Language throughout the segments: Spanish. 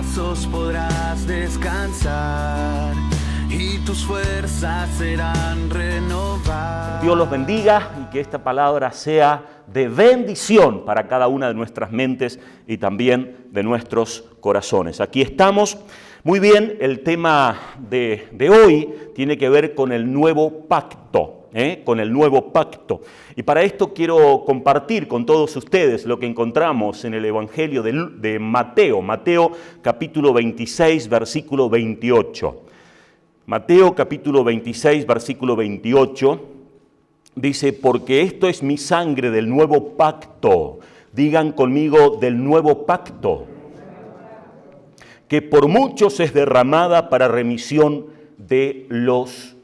pasos podrás descansar y tus fuerzas serán renovadas. Dios los bendiga y que esta palabra sea de bendición para cada una de nuestras mentes y también de nuestros corazones. Aquí estamos. Muy bien, el tema de hoy tiene que ver con el nuevo pacto, con el nuevo pacto. Y para esto quiero compartir con todos ustedes lo que encontramos en el Evangelio de Mateo, Mateo capítulo 26, versículo 28. Mateo capítulo 26, versículo 28, dice, porque esto es mi sangre del nuevo pacto. Digan conmigo, del nuevo pacto, que por muchos es derramada para remisión de los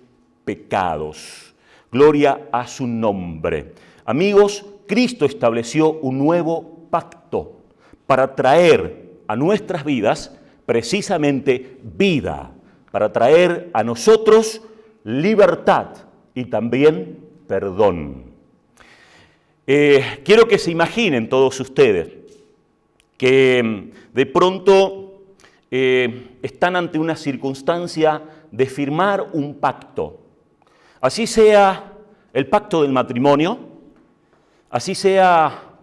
pecados. Gloria a su nombre. Amigos, Cristo estableció un nuevo pacto para traer a nuestras vidas precisamente vida, para traer a nosotros libertad y también perdón. Quiero que se imaginen todos ustedes que de pronto están ante una circunstancia de firmar un pacto. Así sea el pacto del matrimonio, así sea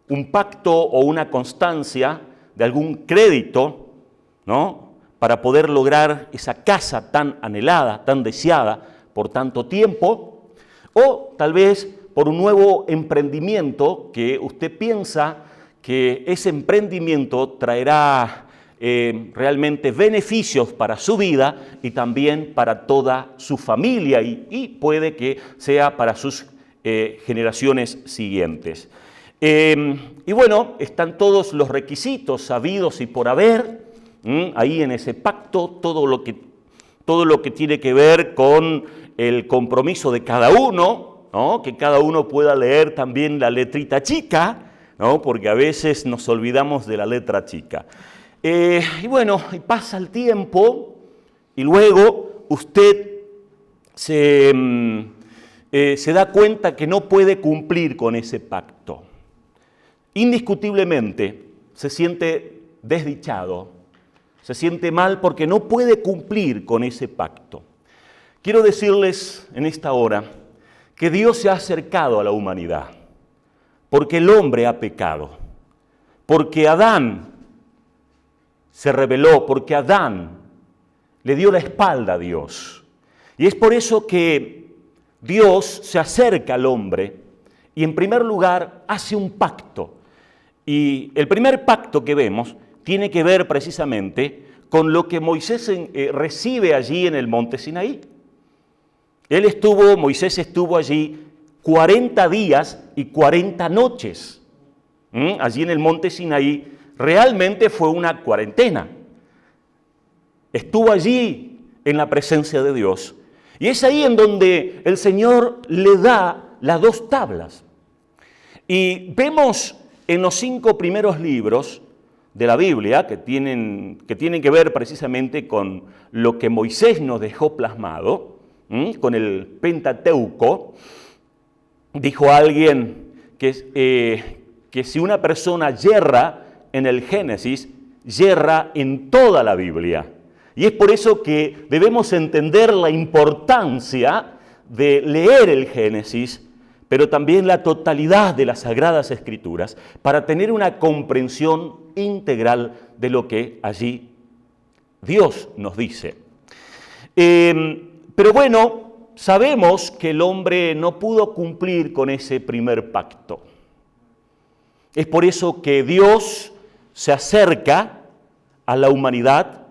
un pacto o una constancia de algún crédito, ¿no?, para poder lograr esa casa tan anhelada, tan deseada por tanto tiempo, o tal vez por un nuevo emprendimiento que usted piensa que ese emprendimiento traerá realmente beneficios para su vida y también para toda su familia y puede que sea para sus generaciones siguientes. Y bueno, están todos los requisitos sabidos y por haber ahí en ese pacto, todo lo que tiene que ver con el compromiso de cada uno, ¿no?, que cada uno pueda leer también la letrita chica, ¿no?, porque a veces nos olvidamos de la letra chica. Y bueno, pasa el tiempo y luego usted se da cuenta que no puede cumplir con ese pacto. Indiscutiblemente se siente desdichado, se siente mal porque no puede cumplir con ese pacto. Quiero decirles en esta hora que Dios se ha acercado a la humanidad porque el hombre ha pecado, porque Adán se rebeló, porque Adán le dio la espalda a Dios. Y es por eso que Dios se acerca al hombre y en primer lugar hace un pacto. Y el primer pacto que vemos tiene que ver precisamente con lo que Moisés recibe allí en el monte Sinaí. Moisés estuvo allí 40 días y 40 noches. Allí en el monte Sinaí realmente fue una cuarentena. Estuvo allí en la presencia de Dios. Y es ahí en donde el Señor le da las 2 tablas. Y vemos en los 5 primeros libros de la Biblia, que tienen que ver precisamente con lo que Moisés nos dejó plasmado, con el Pentateuco, dijo alguien que si una persona yerra en el Génesis, yerra en toda la Biblia. Y es por eso que debemos entender la importancia de leer el Génesis, pero también la totalidad de las Sagradas Escrituras, para tener una comprensión integral de lo que allí Dios nos dice. Pero bueno, sabemos que el hombre no pudo cumplir con ese primer pacto. Es por eso que Dios se acerca a la humanidad,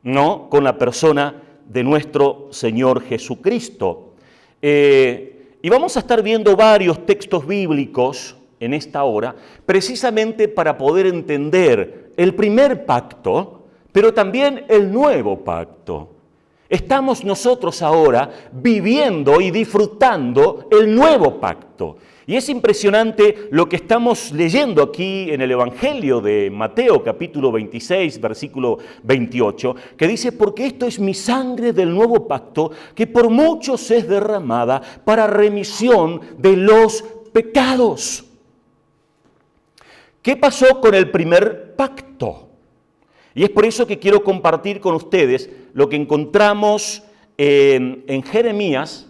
¿no?, con la persona de nuestro Señor Jesucristo. Y vamos a estar viendo varios textos bíblicos en esta hora, precisamente para poder entender el primer pacto, pero también el nuevo pacto. Estamos nosotros ahora viviendo y disfrutando el nuevo pacto. Y es impresionante lo que estamos leyendo aquí en el Evangelio de Mateo, capítulo 26, versículo 28, que dice, porque esto es mi sangre del nuevo pacto, que por muchos es derramada para remisión de los pecados. ¿Qué pasó con el primer pacto? Y es por eso que quiero compartir con ustedes lo que encontramos en Jeremías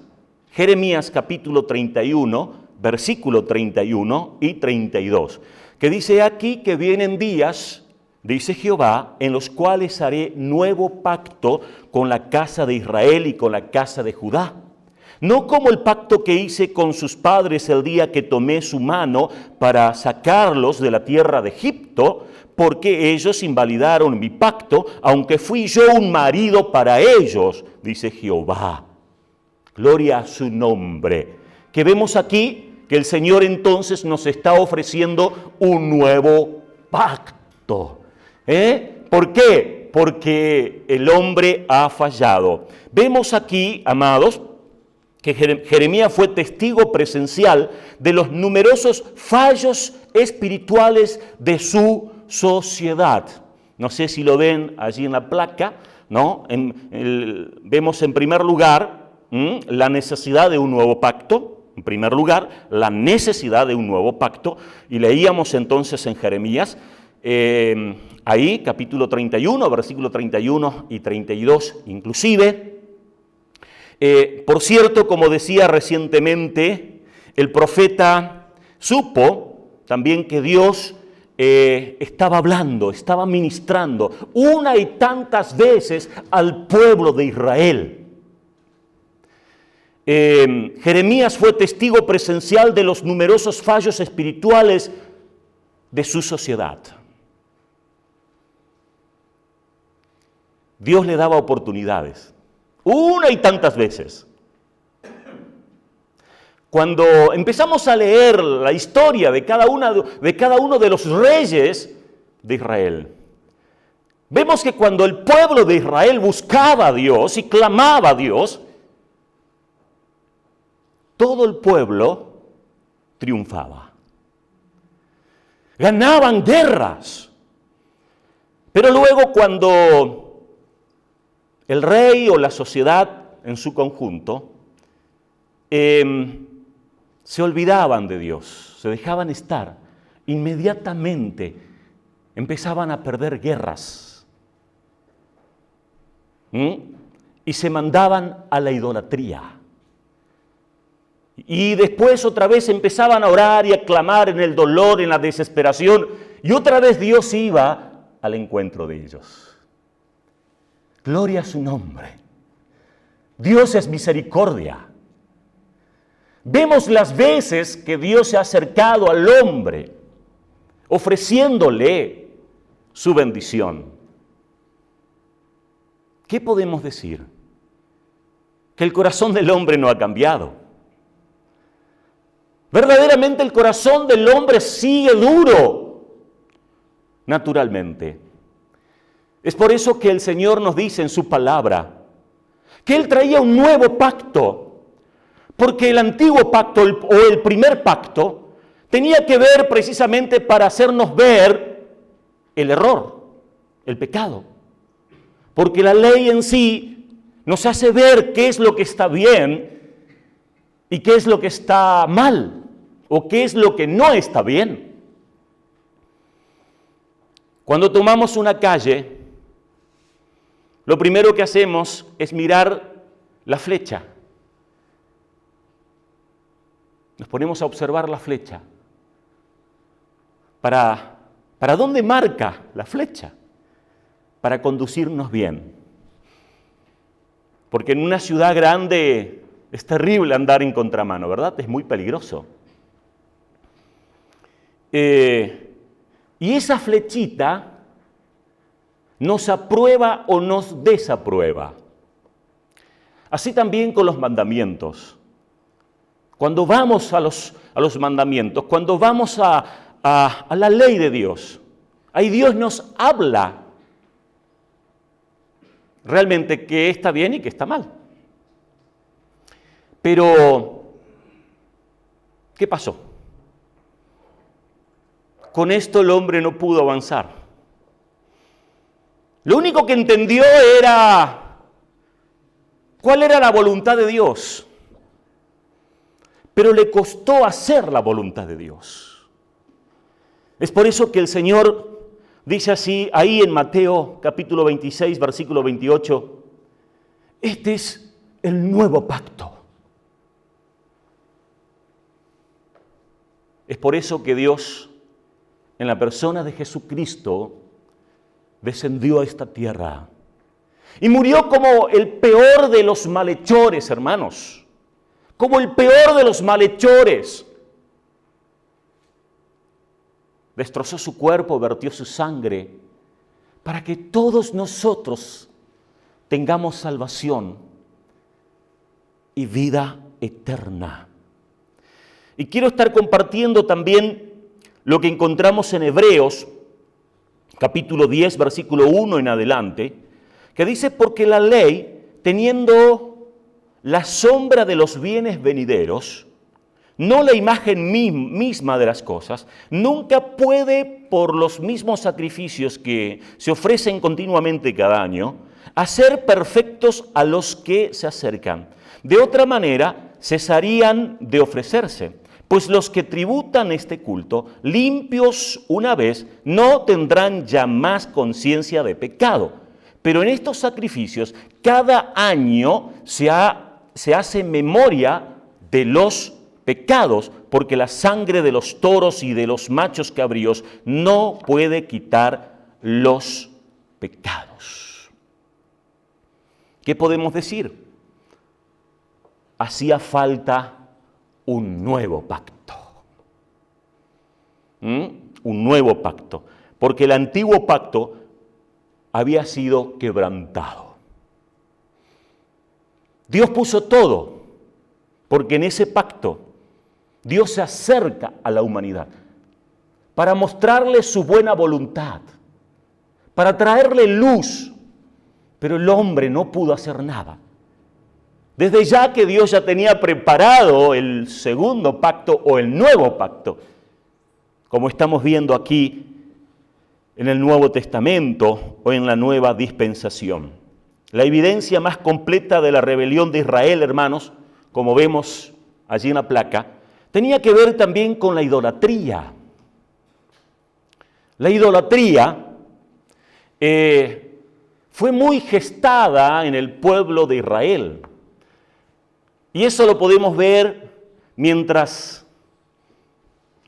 capítulo 31, versículo 31 y 32, que dice aquí que vienen días, dice Jehová, en los cuales haré nuevo pacto con la casa de Israel y con la casa de Judá. No como el pacto que hice con sus padres el día que tomé su mano para sacarlos de la tierra de Egipto, porque ellos invalidaron mi pacto, aunque fui yo un marido para ellos, dice Jehová. Gloria a su nombre. Que vemos aquí que el Señor entonces nos está ofreciendo un nuevo pacto. ¿Por qué? Porque el hombre ha fallado. Vemos aquí, amados, que Jeremías fue testigo presencial de los numerosos fallos espirituales de su sociedad. No sé si lo ven allí en la placa, ¿no? Vemos en primer lugar la necesidad de un nuevo pacto. En primer lugar, la necesidad de un nuevo pacto. Y leíamos entonces en Jeremías, ahí capítulo 31, versículo 31 y 32 inclusive. Por cierto, como decía recientemente, el profeta supo también que Dios estaba hablando, estaba ministrando una y tantas veces al pueblo de Israel. Jeremías fue testigo presencial de los numerosos fallos espirituales de su sociedad. Dios le daba oportunidades, una y tantas veces. Cuando empezamos a leer la historia de cada uno de los reyes de Israel, vemos que cuando el pueblo de Israel buscaba a Dios y clamaba a Dios, todo el pueblo triunfaba. Ganaban guerras. Pero luego cuando el rey o la sociedad en su conjunto se olvidaban de Dios, se dejaban estar, inmediatamente empezaban a perder guerras y se mandaban a la idolatría. Y después otra vez empezaban a orar y a clamar en el dolor, en la desesperación, y otra vez Dios iba al encuentro de ellos. Gloria a su nombre. Dios es misericordia. Vemos las veces que Dios se ha acercado al hombre, ofreciéndole su bendición. ¿Qué podemos decir? Que el corazón del hombre no ha cambiado. Verdaderamente el corazón del hombre sigue duro, naturalmente. Es por eso que el Señor nos dice en su palabra que Él traía un nuevo pacto, porque el antiguo pacto o el primer pacto tenía que ver precisamente para hacernos ver el error, el pecado. Porque la ley en sí nos hace ver qué es lo que está bien y qué es lo que está mal, o qué es lo que no está bien. Cuando tomamos una calle, lo primero que hacemos es mirar la flecha. Nos ponemos a observar la flecha. ¿Para dónde marca la flecha? Para conducirnos bien. Porque en una ciudad grande es terrible andar en contramano, ¿verdad? Es muy peligroso. Y esa flechita nos aprueba o nos desaprueba. Así también con los mandamientos. Cuando vamos a los mandamientos, cuando vamos a la ley de Dios, ahí Dios nos habla realmente qué está bien y qué está mal. Pero, ¿qué pasó? Con esto el hombre no pudo avanzar. Lo único que entendió era cuál era la voluntad de Dios. Pero le costó hacer la voluntad de Dios. Es por eso que el Señor Dice así, ahí en Mateo capítulo 26, versículo 28, este es el nuevo pacto. Es por eso que Dios, en la persona de Jesucristo, descendió a esta tierra y murió como el peor de los malhechores, hermanos, como el peor de los malhechores. Destrozó su cuerpo, vertió su sangre, para que todos nosotros tengamos salvación y vida eterna. Y quiero estar compartiendo también lo que encontramos en Hebreos, capítulo 10, versículo 1 en adelante, que dice, porque la ley, teniendo la sombra de los bienes venideros, no la imagen misma de las cosas, nunca puede, por los mismos sacrificios que se ofrecen continuamente cada año, hacer perfectos a los que se acercan. De otra manera, cesarían de ofrecerse, pues los que tributan este culto, limpios una vez, no tendrán ya más conciencia de pecado. Pero en estos sacrificios, cada año se hace memoria de los pecados, porque la sangre de los toros y de los machos cabríos no puede quitar los pecados. ¿Qué podemos decir? Hacía falta un nuevo pacto. Un nuevo pacto, porque el antiguo pacto había sido quebrantado. Dios puso todo, porque en ese pacto Dios se acerca a la humanidad para mostrarle su buena voluntad, para traerle luz, pero el hombre no pudo hacer nada. Desde ya que Dios ya tenía preparado el segundo pacto o el nuevo pacto, como estamos viendo aquí en el Nuevo Testamento o en la nueva dispensación. La evidencia más completa de la rebelión de Israel, hermanos, como vemos allí en la placa, tenía que ver también con la idolatría. La idolatría fue muy gestada en el pueblo de Israel. Y eso lo podemos ver mientras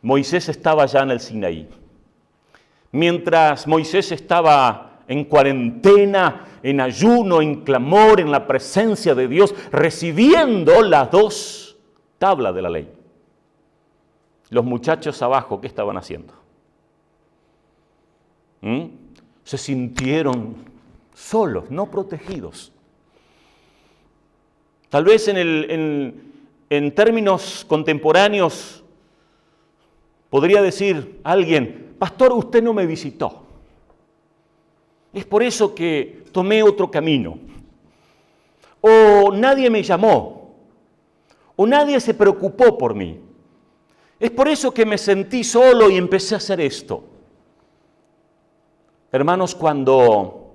Moisés estaba ya en el Sinaí. Mientras Moisés estaba en cuarentena, en ayuno, en clamor, en la presencia de Dios, recibiendo las 2 tablas de la ley. Los muchachos abajo, ¿qué estaban haciendo? Se sintieron solos, no protegidos. Tal vez en términos contemporáneos podría decir alguien, pastor, usted no me visitó. Es por eso que tomé otro camino. O nadie me llamó. O nadie se preocupó por mí. Es por eso que me sentí solo y empecé a hacer esto. Hermanos, cuando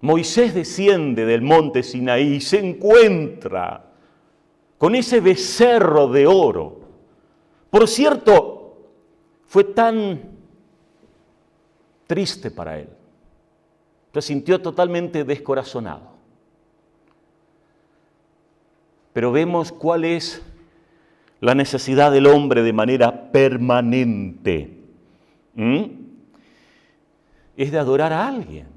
Moisés desciende del monte Sinaí y se encuentra con ese becerro de oro, por cierto, fue tan triste para él. Se sintió totalmente descorazonado. Pero vemos cuál es la necesidad del hombre de manera permanente. Es de adorar a alguien.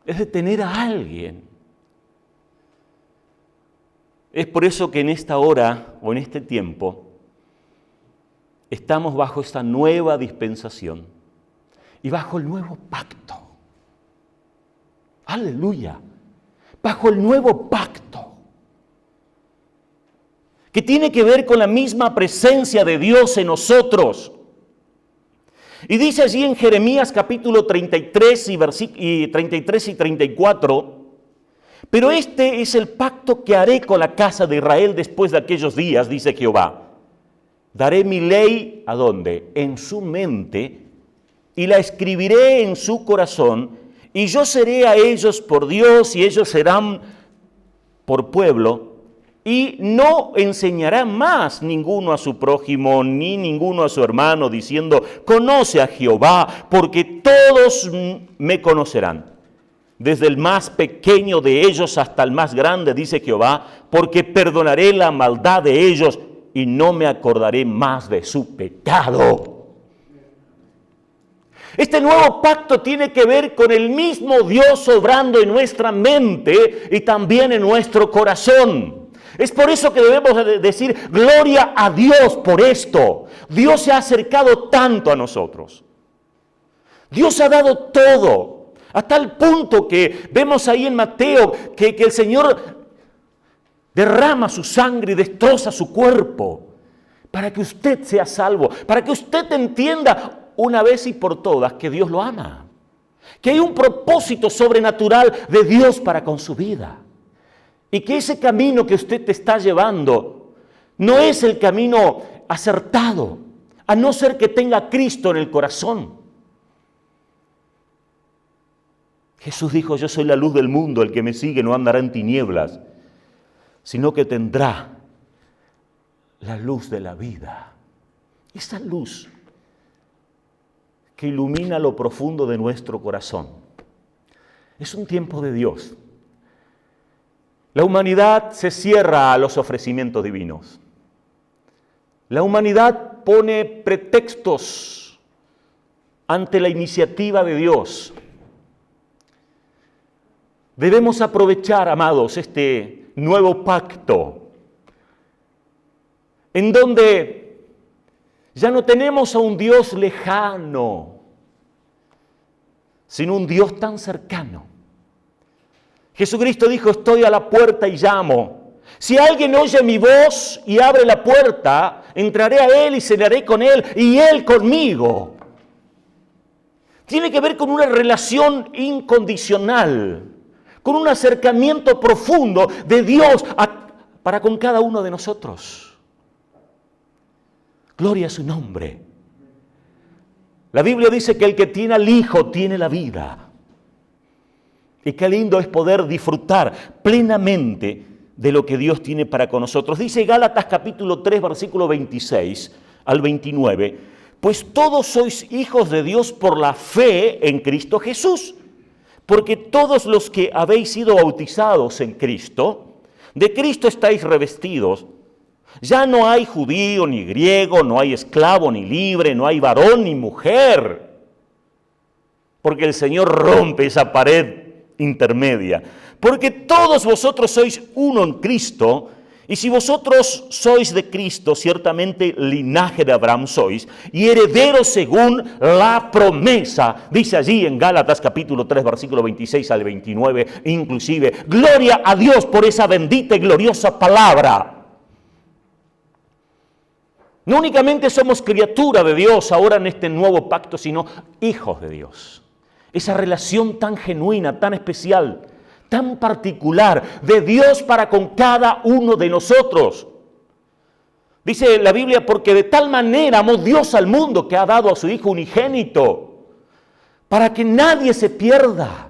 Es de tener a alguien. Es por eso que en esta hora o en este tiempo estamos bajo esta nueva dispensación y bajo el nuevo pacto. ¡Aleluya! Bajo el nuevo pacto, que tiene que ver con la misma presencia de Dios en nosotros. Y dice allí en Jeremías capítulo 33 y 34, pero este es el pacto que haré con la casa de Israel después de aquellos días, dice Jehová. Daré mi ley, ¿a dónde? En su mente, y la escribiré en su corazón, y yo seré a ellos por Dios, y ellos serán por pueblo, y no enseñará más ninguno a su prójimo ni ninguno a su hermano, diciendo, conoce a Jehová, porque todos me conocerán. Desde el más pequeño de ellos hasta el más grande, dice Jehová, porque perdonaré la maldad de ellos y no me acordaré más de su pecado. Este nuevo pacto tiene que ver con el mismo Dios obrando en nuestra mente y también en nuestro corazón. Es por eso que debemos decir, gloria a Dios por esto. Dios se ha acercado tanto a nosotros. Dios ha dado todo, a tal punto que vemos ahí en Mateo que el Señor derrama su sangre y destroza su cuerpo para que usted sea salvo, para que usted entienda una vez y por todas que Dios lo ama, que hay un propósito sobrenatural de Dios para con su vida y que ese camino que usted te está llevando no es el camino acertado, a no ser que tenga a Cristo en el corazón. Jesús dijo, yo soy la luz del mundo, el que me sigue no andará en tinieblas, sino que tendrá la luz de la vida. Esa luz que ilumina lo profundo de nuestro corazón. Es un tiempo de Dios. La humanidad se cierra a los ofrecimientos divinos. La humanidad pone pretextos ante la iniciativa de Dios. Debemos aprovechar, amados, este nuevo pacto, en donde ya no tenemos a un Dios lejano, sino un Dios tan cercano. Jesucristo dijo, estoy a la puerta y llamo. Si alguien oye mi voz y abre la puerta, entraré a él y cenaré con él y él conmigo. Tiene que ver con una relación incondicional, con un acercamiento profundo de Dios para con cada uno de nosotros. Gloria a su nombre. La Biblia dice que el que tiene al Hijo tiene la vida. Y qué lindo es poder disfrutar plenamente de lo que Dios tiene para con nosotros. Dice Gálatas capítulo 3, versículo 26 al 29, pues todos sois hijos de Dios por la fe en Cristo Jesús. Porque todos los que habéis sido bautizados en Cristo, de Cristo estáis revestidos. Ya no hay judío ni griego, no hay esclavo ni libre, no hay varón ni mujer. Porque el Señor rompe esa pared intermedia. Porque todos vosotros sois uno en Cristo, y si vosotros sois de Cristo, ciertamente linaje de Abraham sois, y herederos según la promesa. Dice allí en Gálatas capítulo 3, versículo 26 al 29, inclusive, gloria a Dios por esa bendita y gloriosa palabra. No únicamente somos criatura de Dios ahora en este nuevo pacto, sino hijos de Dios. Esa relación tan genuina, tan especial, tan particular de Dios para con cada uno de nosotros. Dice la Biblia, porque de tal manera amó Dios al mundo que ha dado a su Hijo unigénito, para que nadie se pierda,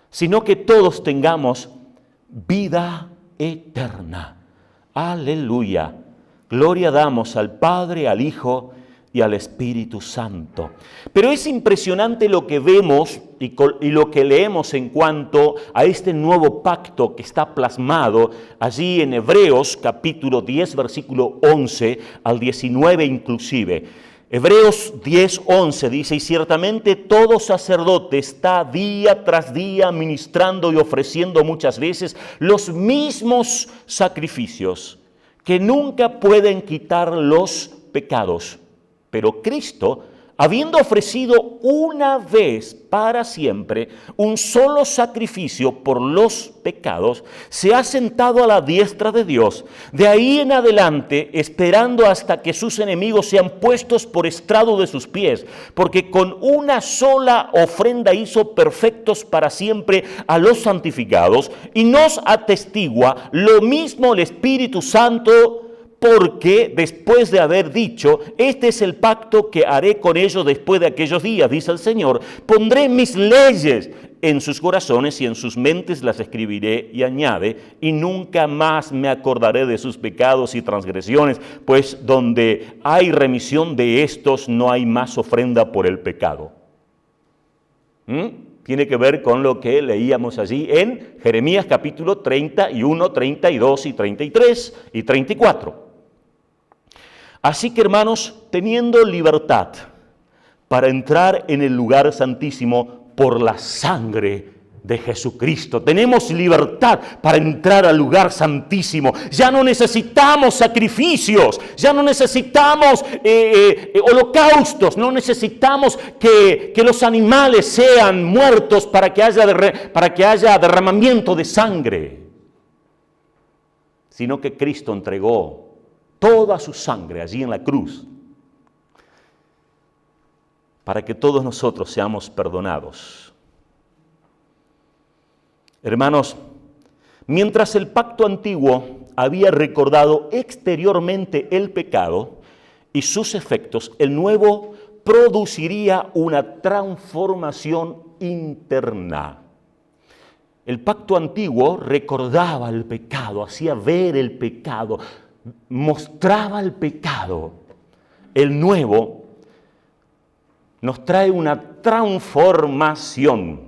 sino que todos tengamos vida eterna. Aleluya. Gloria damos al Padre, al Hijo y al Espíritu Santo. Pero es impresionante lo que vemos y lo que leemos en cuanto a este nuevo pacto que está plasmado allí en Hebreos capítulo 10, versículo 11 al 19 inclusive. Hebreos 10, 11 dice, y ciertamente todo sacerdote está día tras día ministrando y ofreciendo muchas veces los mismos sacrificios que nunca pueden quitar los pecados. Pero Cristo, habiendo ofrecido una vez para siempre un solo sacrificio por los pecados, se ha sentado a la diestra de Dios. De ahí en adelante, esperando hasta que sus enemigos sean puestos por estrado de sus pies, porque con una sola ofrenda hizo perfectos para siempre a los santificados, y nos atestigua lo mismo el Espíritu Santo, porque después de haber dicho, este es el pacto que haré con ellos después de aquellos días, dice el Señor, pondré mis leyes en sus corazones y en sus mentes las escribiré, y añade, y nunca más me acordaré de sus pecados y transgresiones, pues donde hay remisión de estos no hay más ofrenda por el pecado. Tiene que ver con lo que leíamos allí en Jeremías capítulo 31, 32 y 33 y 34. Así que, hermanos, teniendo libertad para entrar en el lugar santísimo por la sangre de Jesucristo, tenemos libertad para entrar al lugar santísimo. Ya no necesitamos sacrificios, ya no necesitamos holocaustos, no necesitamos que los animales sean muertos para que haya derramamiento de sangre, sino que Cristo entregó toda su sangre allí en la cruz para que todos nosotros seamos perdonados. Hermanos, mientras el pacto antiguo había recordado exteriormente el pecado y sus efectos, el nuevo produciría una transformación interna. El pacto antiguo recordaba el pecado, hacía ver el pecado, mostraba el pecado. El nuevo nos trae una transformación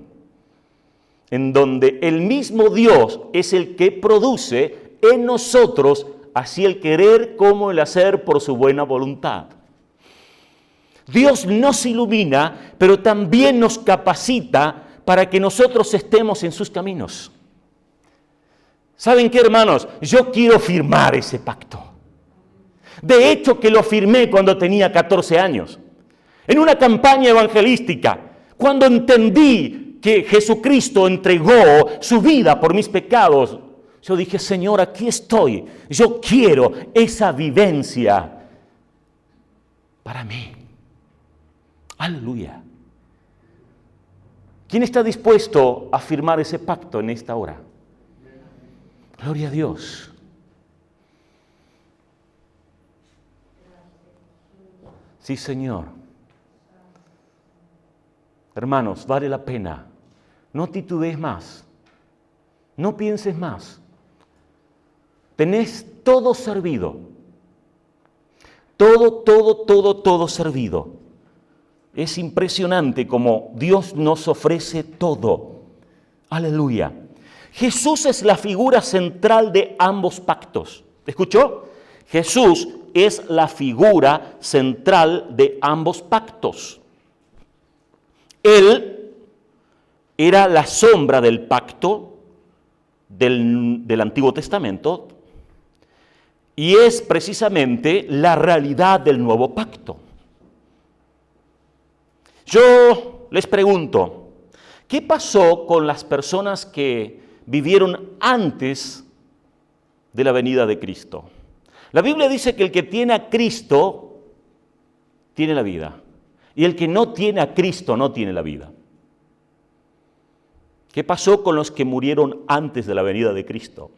en donde el mismo Dios es el que produce en nosotros así el querer como el hacer por su buena voluntad. Dios nos ilumina, pero también nos capacita para que nosotros estemos en sus caminos. ¿Saben qué, hermanos? Yo quiero firmar ese pacto. De hecho, que lo firmé cuando tenía 14 años. En una campaña evangelística, cuando entendí que Jesucristo entregó su vida por mis pecados, yo dije, Señor, aquí estoy. Yo quiero esa vivencia para mí. Aleluya. ¿Quién está dispuesto a firmar ese pacto en esta hora? Gloria a Dios. Sí, Señor. Hermanos, vale la pena. No titubees más. No pienses más. Tenés todo servido. Todo servido. Es impresionante como Dios nos ofrece todo. Aleluya. Jesús es la figura central de ambos pactos. ¿Escuchó? Jesús es la figura central de ambos pactos. Él era la sombra del pacto del Antiguo Testamento y es precisamente la realidad del nuevo pacto. Yo les pregunto, ¿qué pasó con las personas que vivieron antes de la venida de Cristo? La Biblia dice que el que tiene a Cristo tiene la vida. Y el que no tiene a Cristo no tiene la vida. ¿Qué pasó con los que murieron antes de la venida de Cristo?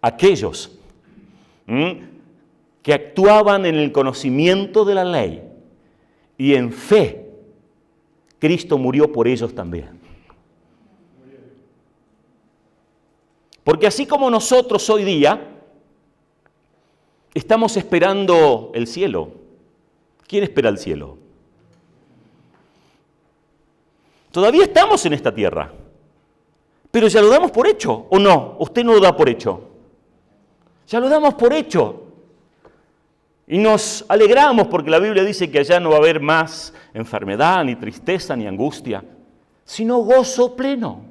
Aquellos que actuaban en el conocimiento de la ley y en fe, Cristo murió por ellos también. Porque así como nosotros hoy día estamos esperando el cielo. ¿Quién espera el cielo? Todavía estamos en esta tierra, pero ya lo damos por hecho, ¿o no? Usted no lo da por hecho. Ya lo damos por hecho. Y nos alegramos porque la Biblia dice que allá no va a haber más enfermedad, ni tristeza, ni angustia, sino gozo pleno.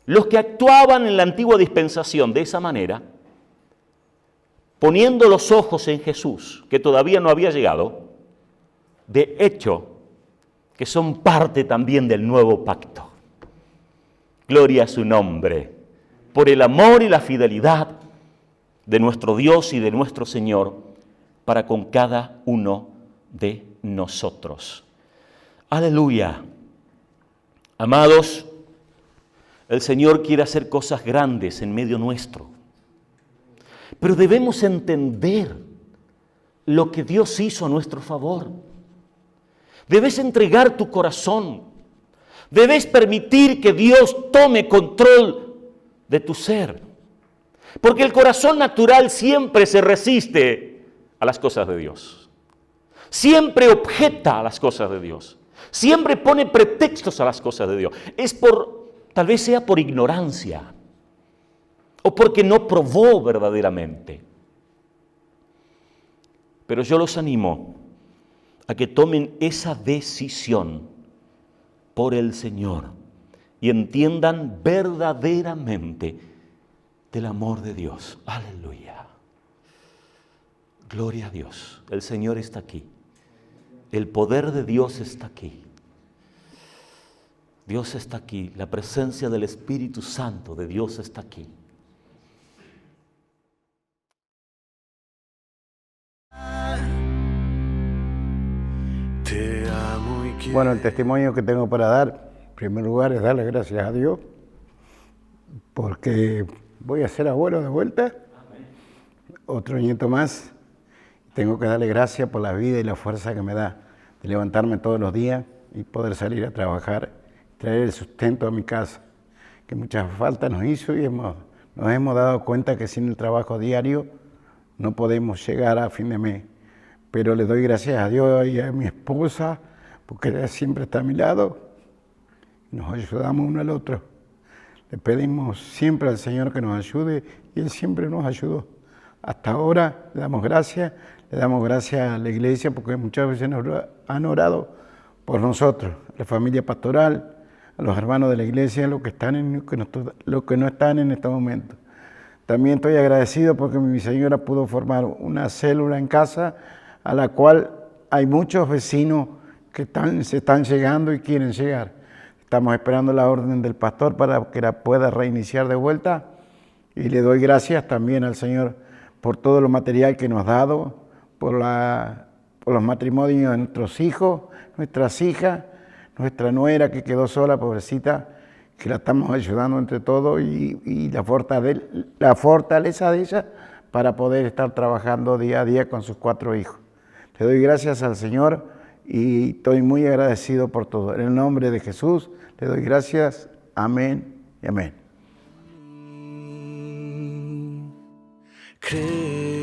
Los que actuaban en la antigua dispensación de esa manera, poniendo los ojos en Jesús, que todavía no había llegado, de hecho, que son parte también del nuevo pacto. Gloria a su nombre, por el amor y la fidelidad de nuestro Dios y de nuestro Señor para con cada uno de nosotros. Aleluya. Amados, El Señor quiere hacer cosas grandes en medio nuestro. Pero debemos entender lo que Dios hizo a nuestro favor. Debes entregar tu corazón. Debes permitir que Dios tome control de tu ser. Porque el corazón natural siempre se resiste a las cosas de Dios. Siempre objeta a las cosas de Dios. Siempre pone pretextos a las cosas de Dios. Tal vez sea por ignorancia o porque no probó verdaderamente. Pero yo los animo a que tomen esa decisión por el Señor y entiendan verdaderamente del amor de Dios. Aleluya. Gloria a Dios. El Señor está aquí. El poder de Dios está aquí. Dios está aquí. La presencia del Espíritu Santo de Dios está aquí. Te amo y quiero. Bueno, el testimonio que tengo para dar, en primer lugar, es darle gracias a Dios, porque voy a ser abuelo de vuelta, otro nieto más. Tengo que darle gracias por la vida y la fuerza que me da de levantarme todos los días y poder salir a trabajar, traer el sustento a mi casa, que mucha falta nos hizo y nos hemos dado cuenta que sin el trabajo diario no podemos llegar a fin de mes. Pero le doy gracias a Dios y a mi esposa, porque ella siempre está a mi lado. Nos ayudamos uno al otro. Le pedimos siempre al Señor que nos ayude y Él siempre nos ayudó. Hasta ahora le damos gracias a la iglesia porque muchas veces nos han orado por nosotros, la familia pastoral, a los hermanos de la iglesia, los que no están en este momento. También estoy agradecido porque mi señora pudo formar una célula en casa a la cual hay muchos vecinos que se están llegando y quieren llegar. Estamos esperando la orden del pastor para que la pueda reiniciar de vuelta y le doy gracias también al Señor por todo lo material que nos ha dado, por los matrimonios de nuestros hijos, nuestras hijas, nuestra nuera que quedó sola, pobrecita, que la estamos ayudando entre todos y la fortaleza de ella para poder estar trabajando día a día con sus 4 hijos. Le doy gracias al Señor y estoy muy agradecido por todo. En el nombre de Jesús le doy gracias. Amén y amén. Creer.